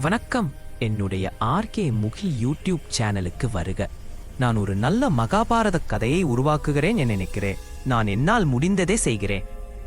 வணக்கம். என்னுடைய ஆர்கே முகில் யூடியூப் சேனலுக்கு வருக. நான் ஒரு நல்ல மகாபாரத கதையை உருவாக்குகிறேன் என நினைக்கிறேன். நான் என்னால் முடிந்ததே செய்கிறேன்.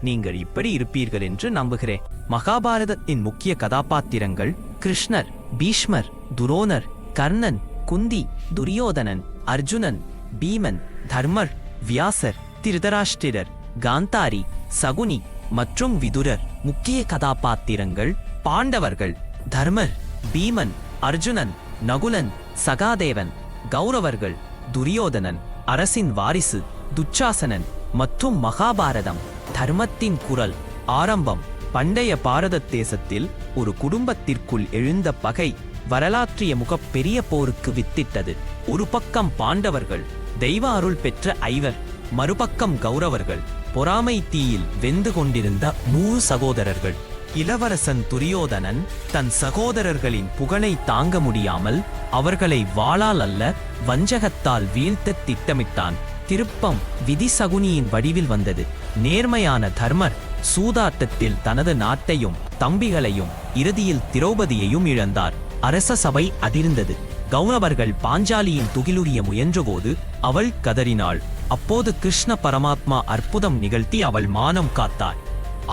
நீங்கள் இப்படி இருப்பீர்கள் என்று நம்புகிறேன். மகாபாரதத்தின் முக்கிய கதாபாத்திரங்கள் கிருஷ்ணர், பீஷ்மர், துரோணர், கர்ணன், குந்தி, துரியோதனன், அர்ஜுனன், பீமன், தர்மர், வியாசர், திருதராஷ்டிரர், காந்தாரி, சகுனி மற்றும் விதுரர். முக்கிய கதாபாத்திரங்கள் பாண்டவர்கள் தர்மர், பீமன், அர்ஜுனன், நகுலன், சகாதேவன். கௌரவர்கள் துரியோதனன், அரசின் வாரிசு, துச்சாசனன் மற்றும் மகாபாரதம். தர்மத்தின் குரல். ஆரம்பம். பண்டைய பாரத தேசத்தில் ஒரு குடும்பத்திற்குள் எழுந்த பகை வரலாற்றிய பெரிய போருக்கு வித்திட்டது. ஒரு பக்கம் பாண்டவர்கள், தெய்வ அருள் பெற்ற ஐவர். மறுபக்கம் கௌரவர்கள், பொறாமை தீயில் வெந்து கொண்டிருந்த 100 சகோதரர்கள். இளவரசன் துரியோதனன் தன் சகோதரர்களின் புகழை தாங்க முடியாமல் அவர்களை வாளால் அல்ல வஞ்சகத்தால் வீழ்த்த திட்டமிட்டான். திருப்பம் விதி சகுனியின் வடிவில் வந்தது. நேர்மையான தர்மர் சூதாட்டத்தில் தனது நாட்டையும் தம்பிகளையும் இறுதியில் திரௌபதியையும் இழந்தார். அரச சபை அதிர்ந்தது. கௌரவர்கள் பாஞ்சாலியின் துகிலுரிய முயன்றபோது அவள் கதறினாள். அப்போது கிருஷ்ண பரமாத்மா அற்புதம் நிகழ்த்தி அவள் மானம் காத்தார்.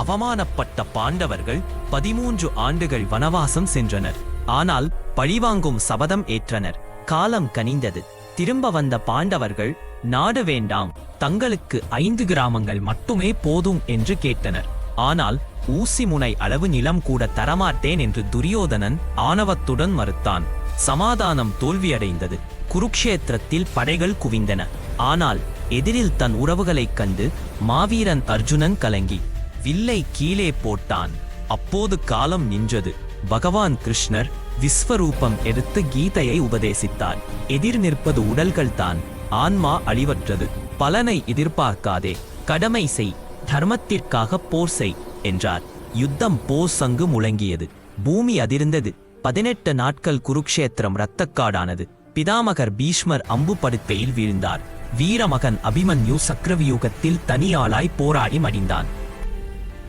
அவமானப்பட்ட பாண்டவர்கள் 13 ஆண்டுகள் வனவாசம் சென்றனர். ஆனால் பழிவாங்கும் சபதம் ஏற்றனர். காலம் கனிந்தது. திரும்ப வந்த பாண்டவர்கள் நாடு வேண்டாம், தங்களுக்கு 5 கிராமங்கள் மட்டுமே போதும் என்று கேட்டனர். ஆனால் ஊசி முனை அளவு நிலம் கூட தரமாட்டேன் என்று துரியோதனன் ஆணவத்துடன் மறுத்தான். சமாதானம் தோல்வியடைந்தது. குருக்ஷேத்திரத்தில் படைகள் குவிந்தன. ஆனால் எதிரில் தன் உறவுகளைக் கண்டு மாவீரன் அர்ஜுனன் கலங்கி வில்லை கீழே போட்டான். அப்போது காலம் நின்றது. பகவான் கிருஷ்ணர் விஸ்வரூபம் எடுத்து கீதையை உபதேசித்தார். எதிர் நிற்பது உடல்கள் தான், ஆன்மா அழிவற்றது. பலனை எதிர்பார்க்காதே, கடமை செய், தர்மத்திற்காக போர் செய் என்றார். யுத்தம் போர் சங்கு முழங்கியது. பூமி அதிர்ந்தது. 18 நாட்கள் குருக்ஷேத்திரம் இரத்தக்காடானது. பிதாமகர் பீஷ்மர் அம்பு படுக்கையில் வீழ்ந்தார். வீரமகன் அபிமன்யு சக்கரவியூகத்தில் தனியாளாய் போராடி மடிந்தான்.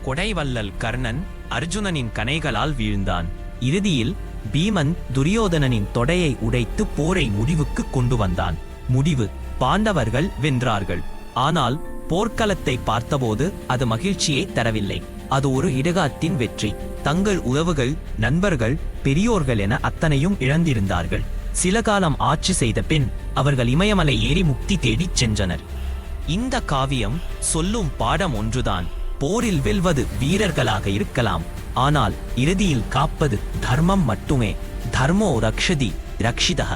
கொடைவல்லல் கர்ணன் அர்ஜுனனின் கணைகளால் வீழ்ந்தான். இறுதியில் பீமன் துரியோதனனின் தொடையை உடைத்து போரை முடிவுக்கு கொண்டு வந்தான். முடிவு. பாண்டவர்கள் வென்றார்கள். ஆனால் போர்க்களத்தை பார்த்தபோது அது மகிழ்ச்சியை தரவில்லை. அது ஒரு இடுகாட்டின் வெற்றி. தங்கள் உறவுகள், நண்பர்கள், பெரியோர்கள் என அத்தனையும் இழந்திருந்தார்கள். சில காலம் ஆட்சி செய்த பின் அவர்கள் இமயமலை ஏறி முக்தி தேடிச் சென்றனர். இந்த காவியம் சொல்லும் பாடம் ஒன்றுதான். போரில் வெல்வது வீரர்களாக இருக்கலாம், ஆனால் இறுதியில் காப்பது தர்மம் மட்டுமே. தர்மோ ரக்ஷதி ரக்ஷிதஹ.